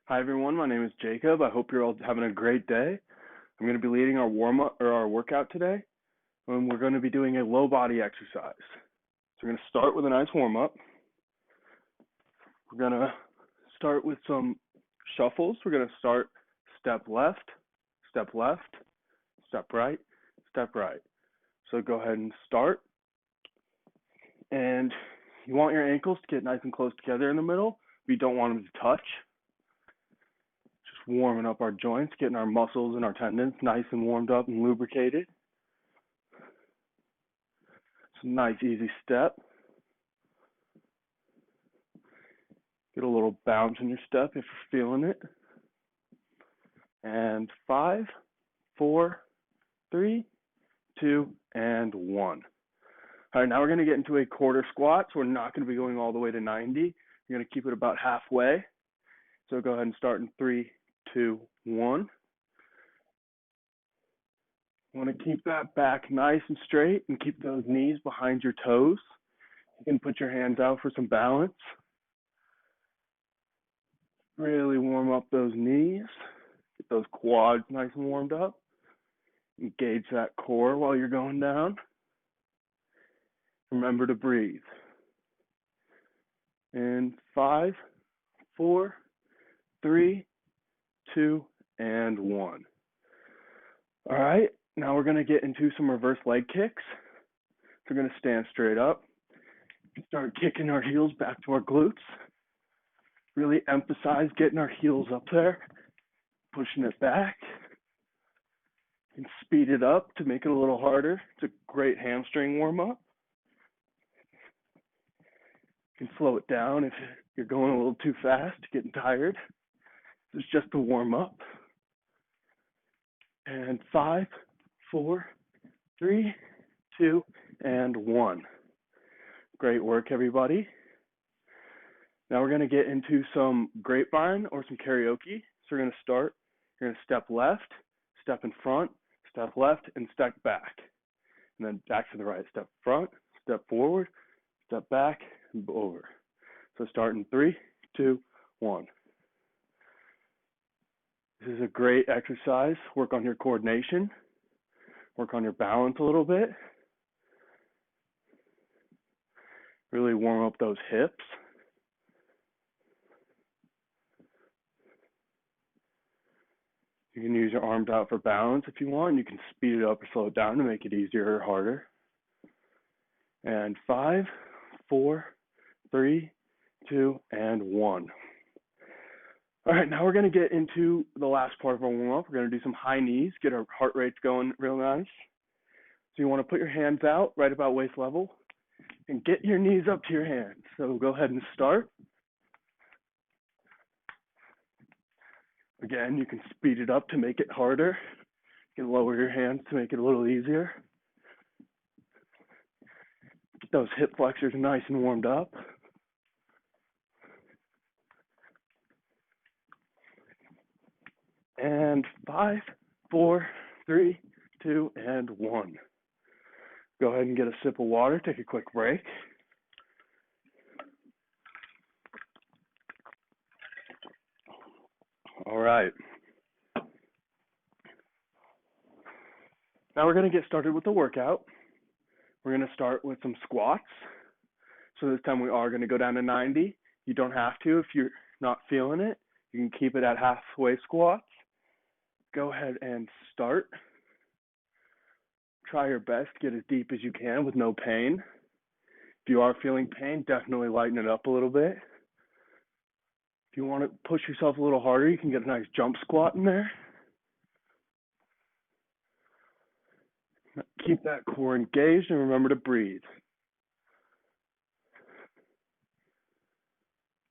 Hi everyone, my name is Jacob. I hope you're all having a great day. I'm going to be leading our warm-up or our workout today, and we're going to be doing a low body exercise. So we're going to start with a nice warm-up. We're going to start with some shuffles. We're going to start step left, step right, step right. So go ahead and start. And you want your ankles to get nice and close together in the middle, but you don't want them to touch. Warming up our joints, getting our muscles and our tendons nice and warmed up and lubricated. It's a nice easy step. Get a little bounce in your step if you're feeling it. And 5, 4, 3, 2, and 1. All right, now we're going to get into a quarter squat. So we're not going to be going all the way to 90. You're going to keep it about halfway. So go ahead and start in 3, 2, 1. You want to keep that back nice and straight and keep those knees behind your toes. You can put your hands out for some balance. Really warm up those knees. Get those quads nice and warmed up. Engage that core while you're going down. Remember to breathe. In 5, 4, 3, 2, and 1. All right, now we're going to get into some reverse leg kicks. So we're going to stand straight up. Start kicking our heels back to our glutes. Really emphasize getting our heels up there, pushing it back. And speed it up to make it a little harder. It's a great hamstring warm-up. You can slow it down if you're going a little too fast, getting tired. This is just a warm-up. And 5, 4, 3, 2, and 1. Great work, everybody. Now we're going to get into some Grapevine or some karaoke. So we're going to start. You're going to step left, step in front, step left, and step back. And then back to the right. Step front, step forward, step back, and over. So start in 3, 2, 1. This is a great exercise. Work on your coordination. Work on your balance a little bit. Really warm up those hips. You can use your arms out for balance if you want. You can speed it up or slow it down to make it easier or harder. And 5, 4, 3, 2, and 1. All right, now we're going to get into the last part of our warm-up. We're going to do some high knees, get our heart rates going real nice. So you want to put your hands out right about waist level and get your knees up to your hands. So go ahead and start. Again, you can speed it up to make it harder. You can lower your hands to make it a little easier. Get those hip flexors nice and warmed up. And 5, 4, 3, 2, and 1. Go ahead and get a sip of water. Take a quick break. All right. Now we're going to get started with the workout. We're going to start with some squats. So this time we are going to go down to 90. You don't have to if you're not feeling it. You can keep it at halfway squats. Go ahead and start. Try your best to get as deep as you can with no pain. If you are feeling pain, definitely lighten it up a little bit. If you want to push yourself a little harder, you can get a nice jump squat in there. Keep that core engaged and remember to breathe.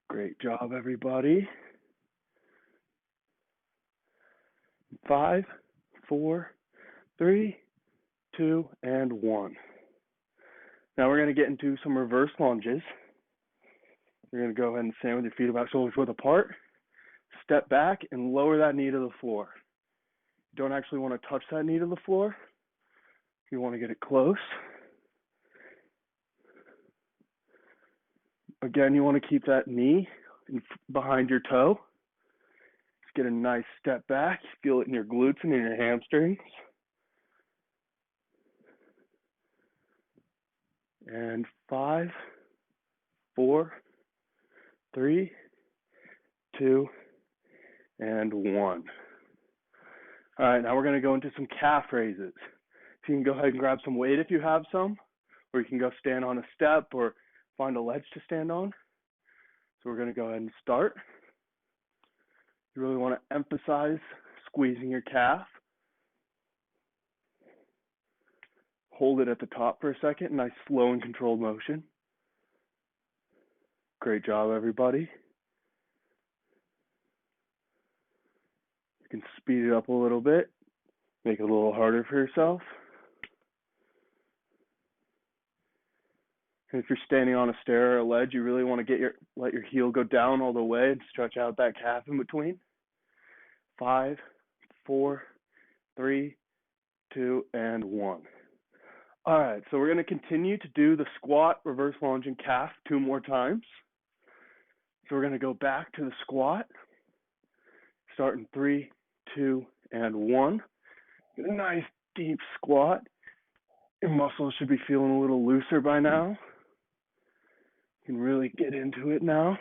Great job, everybody. 5, 4, 3, 2, and 1. Now we're going to get into some reverse lunges. You're going to go ahead and stand with your feet about shoulders width apart. Step back and lower that knee to the floor. You don't actually want to touch that knee to the floor. You want to get it close. Again, you want to keep that knee behind your toe. get a nice step back. Feel it in your glutes and in your hamstrings. And 5, 4, 3, 2, and 1. All right, now we're going to go into some calf raises. So you can go ahead and grab some weight if you have some, or you can go stand on a step or find a ledge to stand on. So we're going to go ahead and start. You really want to emphasize squeezing your calf. Hold it at the top for a second, nice slow and controlled motion. Great job, everybody. You can speed it up a little bit, make it a little harder for yourself. And if you're standing on a stair or a ledge, you really want to let your heel go down all the way and stretch out that calf in between. 5, 4, 3, 2, and 1. All right, so we're going to continue to do the squat, reverse lunge, and calf 2 more times. So we're going to go back to the squat, start in 3, 2, and 1. Get a nice deep squat. Your muscles should be feeling a little looser by now. You can really get into it now.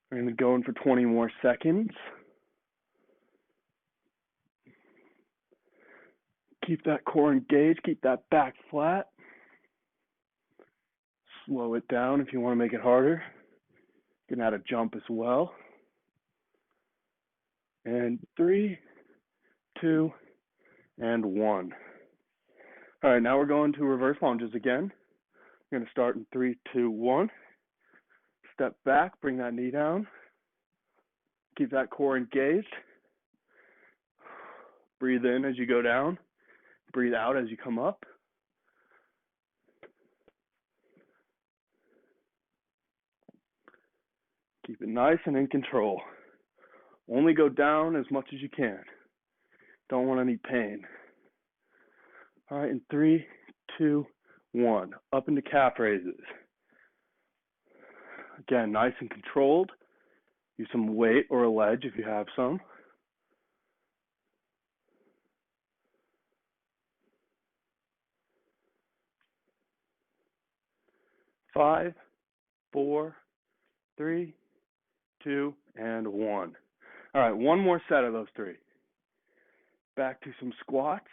We're going to go in for 20 more seconds. Keep that core engaged, keep that back flat. Slow it down if you want to make it harder. You can add a jump as well. And 3, 2, and 1. All right, now we're going to reverse lunges again. We're going to start in 3, 2, 1. Step back, bring that knee down. Keep that core engaged. Breathe in as you go down. Breathe out as you come up. Keep it nice and in control. Only go down as much as you can. Don't want any pain. All right, in 3, 2, 1. Up into calf raises. Again, nice and controlled. Use some weight or a ledge if you have some. Five, 4, 3, 2, and 1. All right, one more set of those 3. Back to some squats.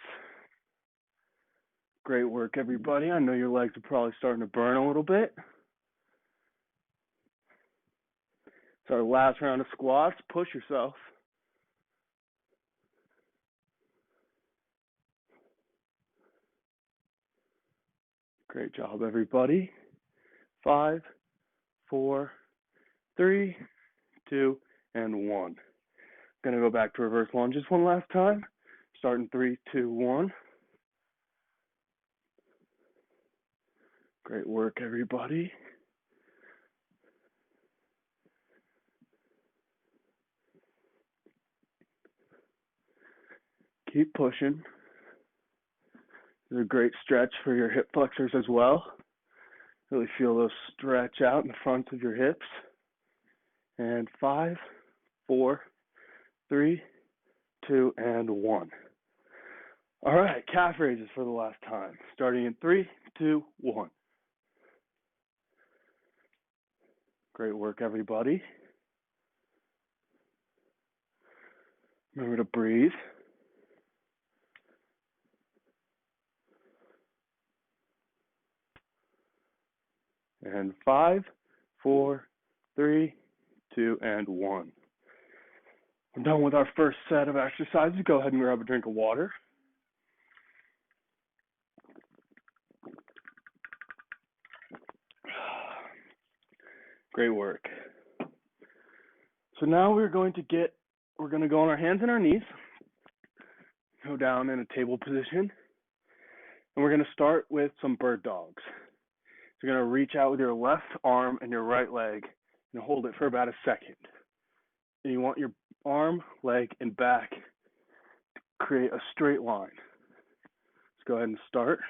Great work, everybody. I know your legs are probably starting to burn a little bit. It's our last round of squats. Push yourself. Great job, everybody. 5, 4, 3, 2, and 1. Gonna go back to reverse lunges one last time. Start in 3, 2, 1. Great work, everybody. Keep pushing. This is a great stretch for your hip flexors as well. Really feel those stretch out in the front of your hips. And 5, 4, 3, 2, and 1. All right, calf raises for the last time. Starting in 3, 2, 1. Great work, everybody. Remember to breathe. And 5, 4, 3, 2, and 1. We're done with our first set of exercises. Go ahead and grab a drink of water. Great work. So now we're going to go on our hands and our knees, go down in a table position, and we're going to start with some bird dogs. So you're going to reach out with your left arm and your right leg and hold it for about a second. And you want your arm, leg, and back to create a straight line. Let's go ahead and start.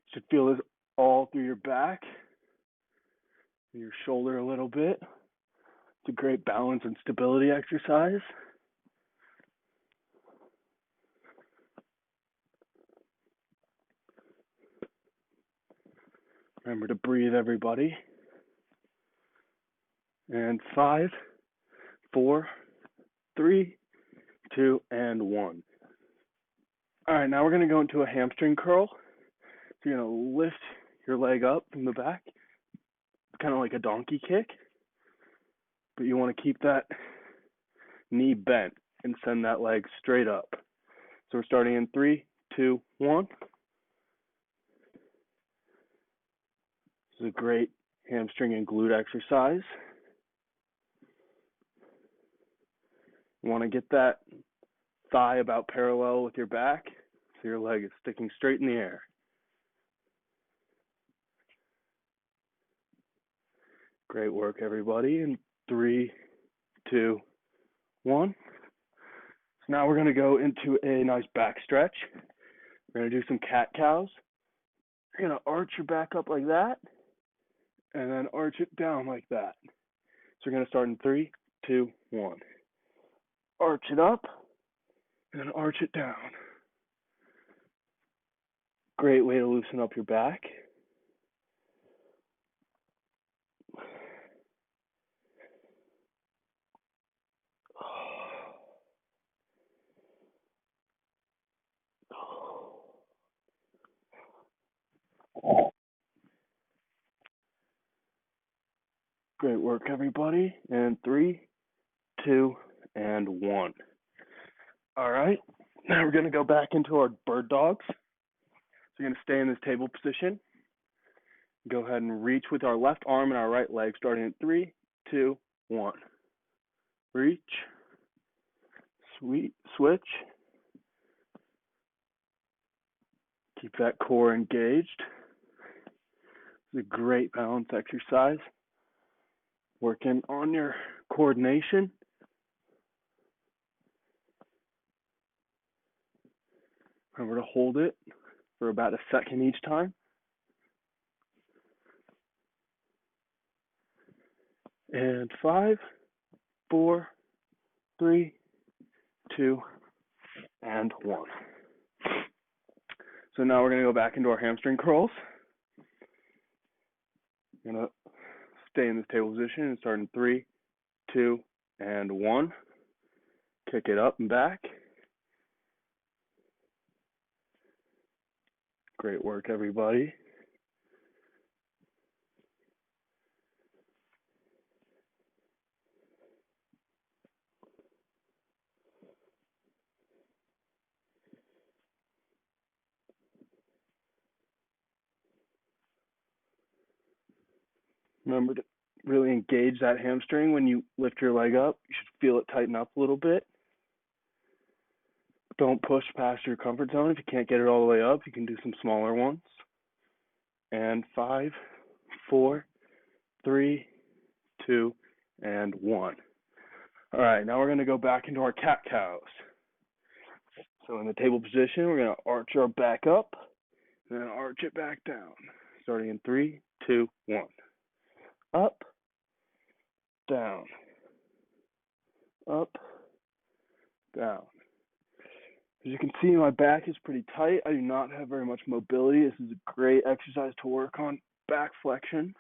You should feel this all through your back. your shoulder a little bit. It's a great balance and stability exercise. Remember to breathe, everybody. And 5, 4, 3, 2, and 1. All right, now we're going to go into a hamstring curl. So you're going to lift your leg up from the back, kind of like a donkey kick, but you want to keep that knee bent and send that leg straight up. So we're starting in 3, 2, 1. This is a great hamstring and glute exercise. You want to get that thigh about parallel with your back, so your leg is sticking straight in the air. Great work, everybody. In 3, 2, 1. So now we're going to go into a nice back stretch. We're going to do some cat-cows. You're going to arch your back up like that, and then arch it down like that. So we're going to start in 3, 2, 1. Arch it up, and then arch it down. Great way to loosen up your back. Great work, everybody. And 3, 2, and 1. All right. Now we're going to go back into our bird dogs. So you're going to stay in this table position. Go ahead and reach with our left arm and our right leg, starting in 3, 2, 1. Reach. Switch. Keep that core engaged. It's a great balance exercise. Working on your coordination. Remember to hold it for about a second each time. And 5, 4, 3, 2, and 1. So now we're going to go back into our hamstring curls. We're going to stay in this table position and start in 3, 2, and 1. Kick it up and back. Great work, everybody. Remember to really engage that hamstring when you lift your leg up. You should feel it tighten up a little bit. Don't push past your comfort zone. If you can't get it all the way up, you can do some smaller ones. And 5, 4, 3, 2, and 1. All right, now we're going to go back into our cat-cows. So in the table position, we're going to arch our back up, and then arch it back down. Starting in 3, 2, 1. Up, down, up, down. As you can see, my back is pretty tight. I do not have very much mobility. This is a great exercise to work on back flexion.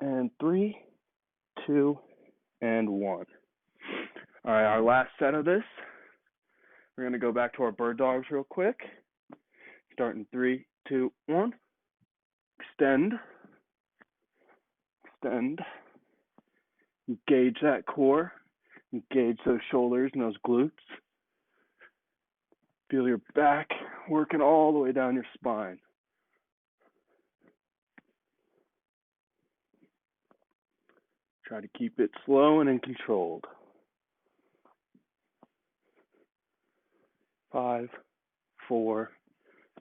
And 3, 2, and 1. All right, our last set of this. We're going to go back to our bird dogs real quick. Start in 3, 2, 1. Extend. Extend. Engage that core. Engage those shoulders and those glutes. Feel your back working all the way down your spine. Try to keep it slow and controlled. 5, 4,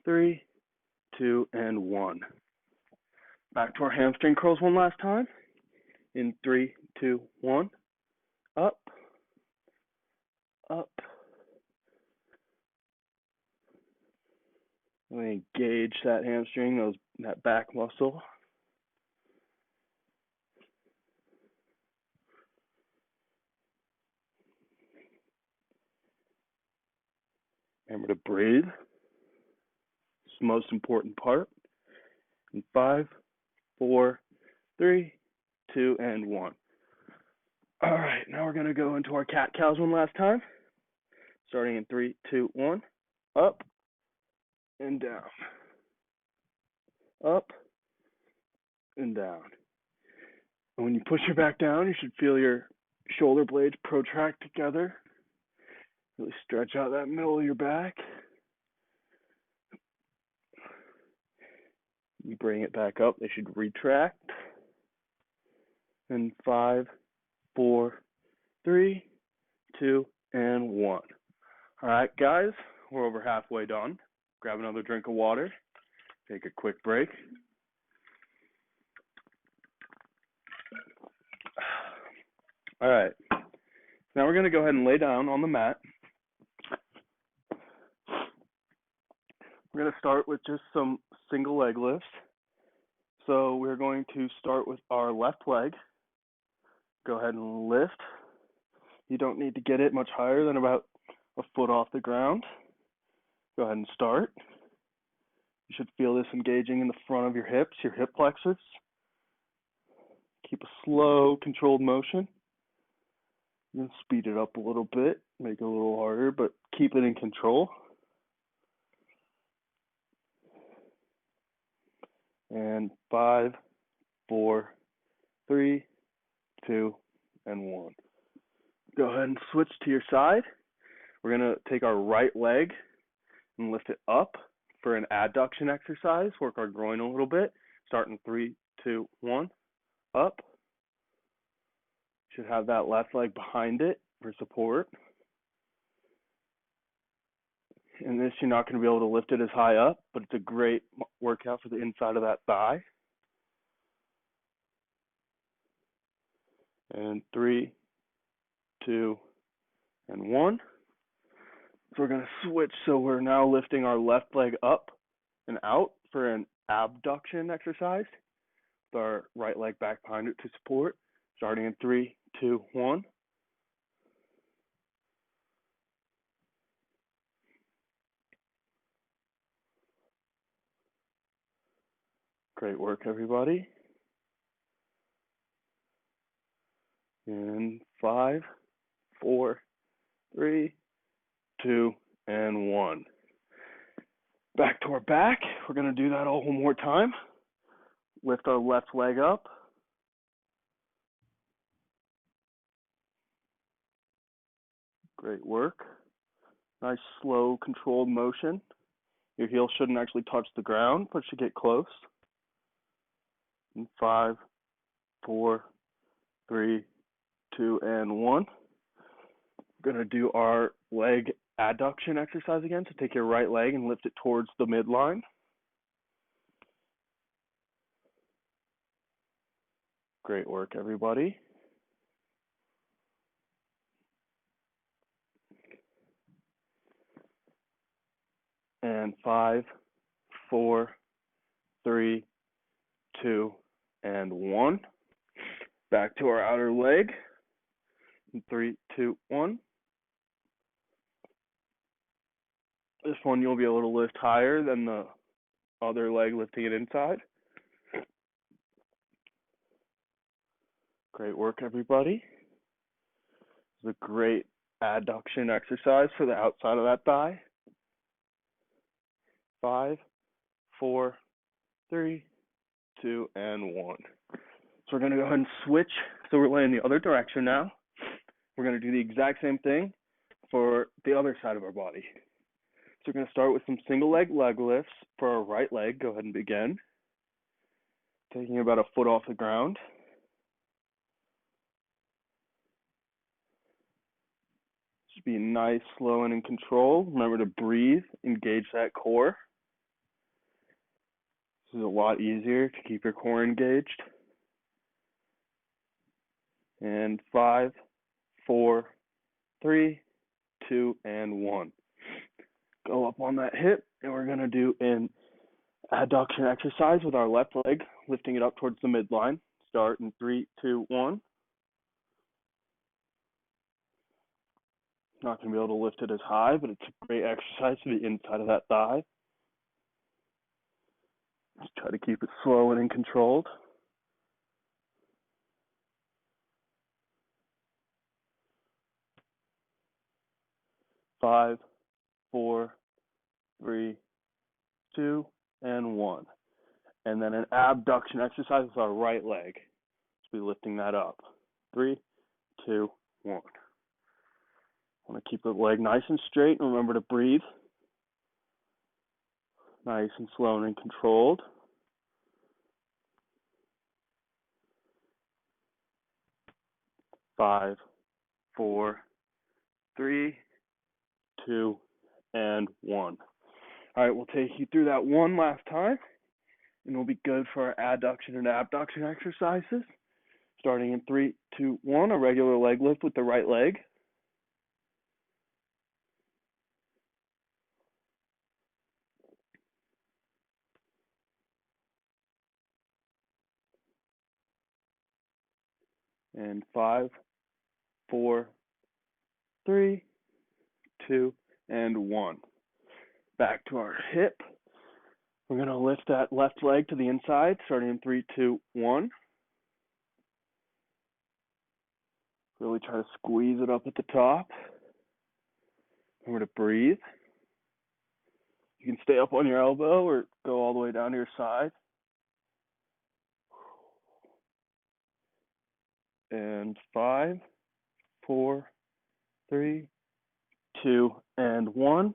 3, 2, and 1. Back to our hamstring curls one last time. In 3, 2, 1. Up, up, Really engage that hamstring, that back muscle. Remember to breathe. It's the most important part. In 5, 4, 3, 2, and 1. All right, now we're going to go into our cat-cows one last time. Starting in 3, 2, 1. Up and down. Up and down. And when you push your back down, you should feel your shoulder blades protract together. Really stretch out that middle of your back. You bring it back up, they should retract. And 5, 4, 3, 2, and 1. All right, guys, we're over halfway done. Grab another drink of water. Take a quick break. All right, now we're going to go ahead and lay down on the mat. We're going to start with just some single leg lifts. So we're going to start with our left leg. Go ahead and lift. You don't need to get it much higher than about a foot off the ground. Go ahead and start. You should feel this engaging in the front of your hips, your hip flexors. Keep a slow, controlled motion. You can speed it up a little bit, make it a little harder, but keep it in control. And 5, 4, 3, 2, and 1. Go ahead and switch to your side. We're going to take our right leg and lift it up for an adduction exercise. Work our groin a little bit. Start in 3, 2, 1. Up. Should have that left leg behind it for support. In this, you're not going to be able to lift it as high up, but it's a great workout for the inside of that thigh. And 3, 2, and 1. So we're going to switch. So we're now lifting our left leg up and out for an abduction exercise. With our right leg back behind it to support. Starting in 3, 2, 1. Great work, everybody. And 5, 4, 3, 2, and 1. Back to our back. We're going to do that all one more time. Lift our left leg up. Great work. Nice, slow, controlled motion. Your heel shouldn't actually touch the ground, but should get close. And 5, 4, 3, 2, and 1. We're going to do our leg adduction exercise again. So take your right leg and lift it towards the midline. Great work, everybody. And 5, 4, 3, 2, and 1. Back to our outer leg. 3, 2, 1. This one you'll be able to lift higher than the other leg, lifting it inside. Great work, everybody. This is a great adduction exercise for the outside of that thigh. 5, 4, 3, 2, and 1. So we're going to go ahead and switch. So we're laying the other direction now. We're going to do the exact same thing for the other side of our body. So we're going to start with some single leg lifts for our right leg. Go ahead and begin. Taking about a foot off the ground. Just be nice, slow, and in control. Remember to breathe, engage that core. This is a lot easier to keep your core engaged. And 5, 4, 3, 2, and 1. go up on that hip, and we're going to do an adduction exercise with our left leg, lifting it up towards the midline. Start in 3, 2, 1. Not going to be able to lift it as high, but it's a great exercise for the inside of that thigh. Just try to keep it slow and controlled. 5, 4, 3, 2, and 1. And then an abduction exercise with our right leg. So we're lifting that up. 3, 2, 1. Want to keep the leg nice and straight and remember to breathe. Nice and slow and controlled. 5, 4, 3, 2, and 1. All right, we'll take you through that one last time, and we'll be good for our adduction and abduction exercises. Starting in 3, 2, 1, a regular leg lift with the right leg. And 5, 4, 3, 2, and 1. Back to our hip. We're going to lift that left leg to the inside, starting in 3, 2, 1. Really try to squeeze it up at the top. Remember to breathe. You can stay up on your elbow or go all the way down to your side. And 5, 4, 3, 2, and 1.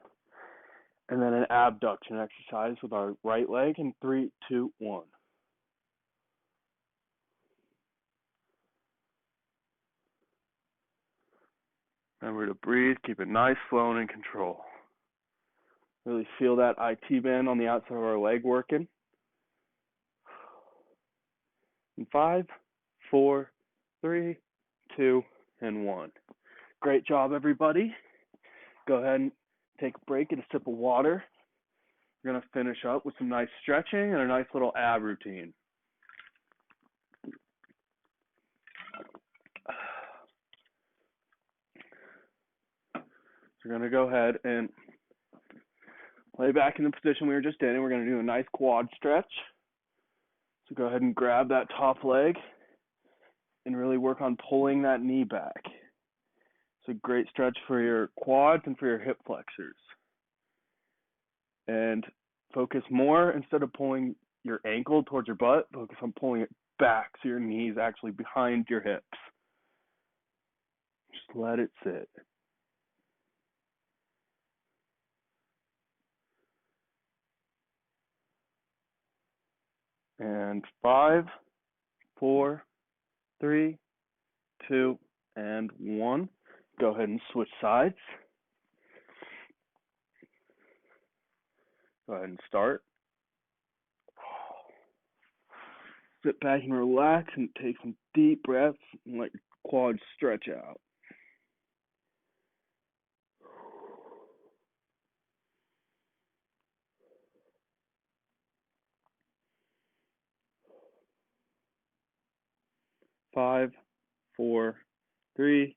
And then an abduction exercise with our right leg in 3, 2, 1. Remember to breathe, keep it nice, slow, and in control. Really feel that IT band on the outside of our leg working. And 5, 4, 3, 2, and 1. Great job, everybody. Go ahead and take a break, get a sip of water. We're going to finish up with some nice stretching and a nice little ab routine. So we're going to go ahead and lay back in the position we were just in, and we're going to do a nice quad stretch. So go ahead and grab that top leg and really work on pulling that knee back. It's a great stretch for your quads and for your hip flexors. And focus more, instead of pulling your ankle towards your butt, focus on pulling it back so your knee is actually behind your hips. Just let it sit. And 5, 4, 3, 2, and 1. Go ahead and switch sides. Go ahead and start. Sit back and relax and take some deep breaths and let your quads stretch out. Five, 4, 3,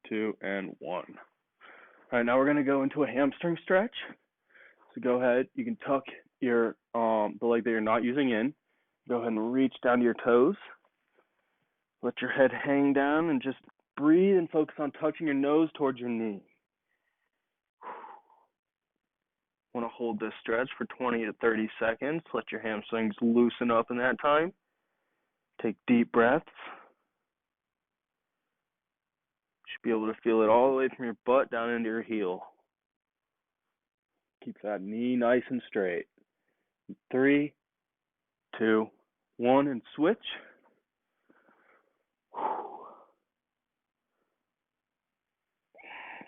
2, and 1. All right, now we're going to go into a hamstring stretch. So go ahead, you can tuck your the leg that you're not using in. Go ahead and reach down to your toes. Let your head hang down and just breathe and focus on touching your nose towards your knee. Want to hold this stretch for 20 to 30 seconds. Let your hamstrings loosen up in that time. Take deep breaths. Should be able to feel it all the way from your butt down into your heel. Keep that knee nice and straight. 3, 2, 1, and switch.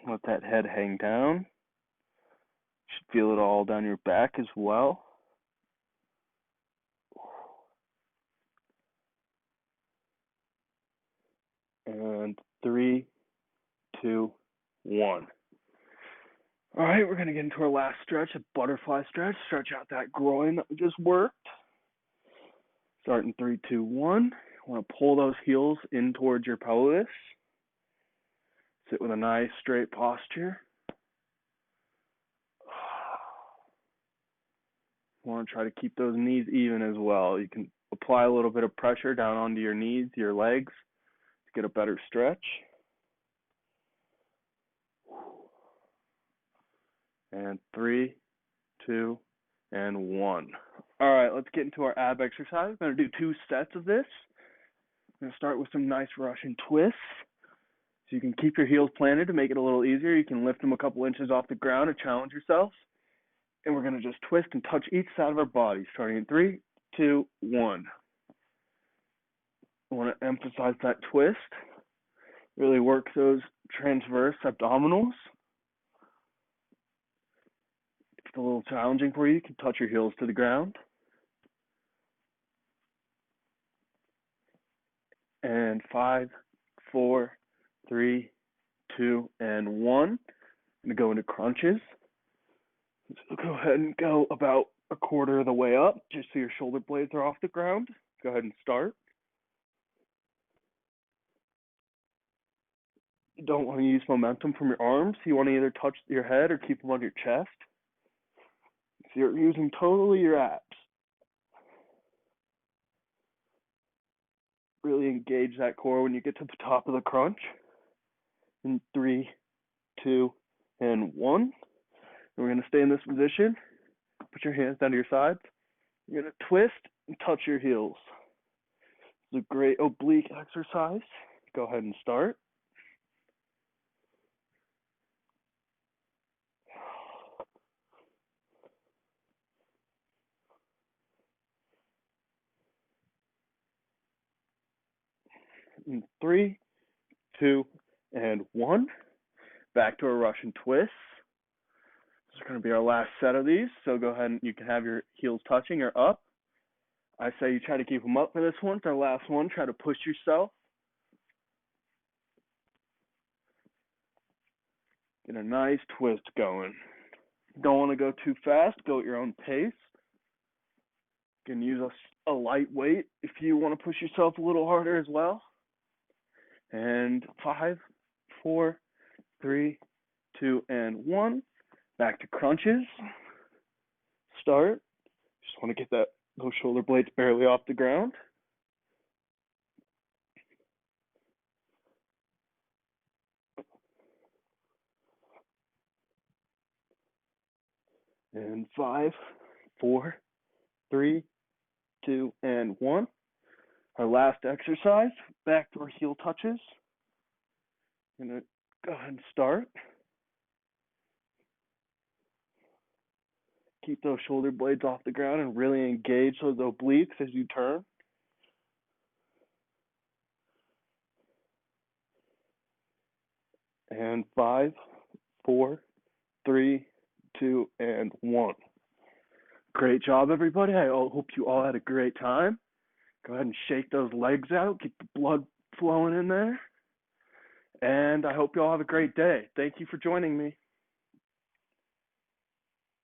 Let that head hang down. Should feel it all down your back as well. And 3, 2, 1. All right, we're going to get into our last stretch, a butterfly stretch. Stretch out that groin that we just worked. Start in 3, 2, 1. You want to pull those heels in towards your pelvis. Sit with a nice straight posture. You want to try to keep those knees even as well. You can apply a little bit of pressure down onto your knees, your legs, to get a better stretch. And 3, 2, and 1. All right, let's get into our ab exercise. We're going to do 2 sets of this. I'm going to start with some nice Russian twists. So you can keep your heels planted to make it a little easier. You can lift them a couple inches off the ground to challenge yourself. And we're going to just twist and touch each side of our body, starting in 3, 2, 1. I want to emphasize that twist. Really work those transverse abdominals. If it's a little challenging for you, you can touch your heels to the ground. And 5, 4, 3, 2, and 1. I'm going to go into crunches. So go ahead and go about a quarter of the way up, just so your shoulder blades are off the ground. Go ahead and start. You don't want to use momentum from your arms. You want to either touch your head or keep them on your chest. So you're using totally your abs. Really engage that core when you get to the top of the crunch. In 3, 2, and 1. And we're going to stay in this position. Put your hands down to your sides. You're going to twist and touch your heels. It's a great oblique exercise. Go ahead and start. In 3, 2, and 1. Back to a Russian twist. This is going to be our last set of these. So go ahead and you can have your heels touching or up. I say you try to keep them up for this one. It's our last one. Try to push yourself. Get a nice twist going. Don't want to go too fast. Go at your own pace. You can use a light weight if you want to push yourself a little harder as well. And 5, 4, 3, 2, and 1. Back to crunches. Start. Just want to get those shoulder blades barely off the ground. And 5, 4, 3, 2, and 1. Our last exercise, back to our heel touches. I'm going to go ahead and start. Keep those shoulder blades off the ground and really engage those obliques as you turn. And 5, 4, 3, 2, and 1. Great job, everybody. I hope you all had a great time. Go ahead and shake those legs out, get the blood flowing in there. And I hope you all have a great day. Thank you for joining me.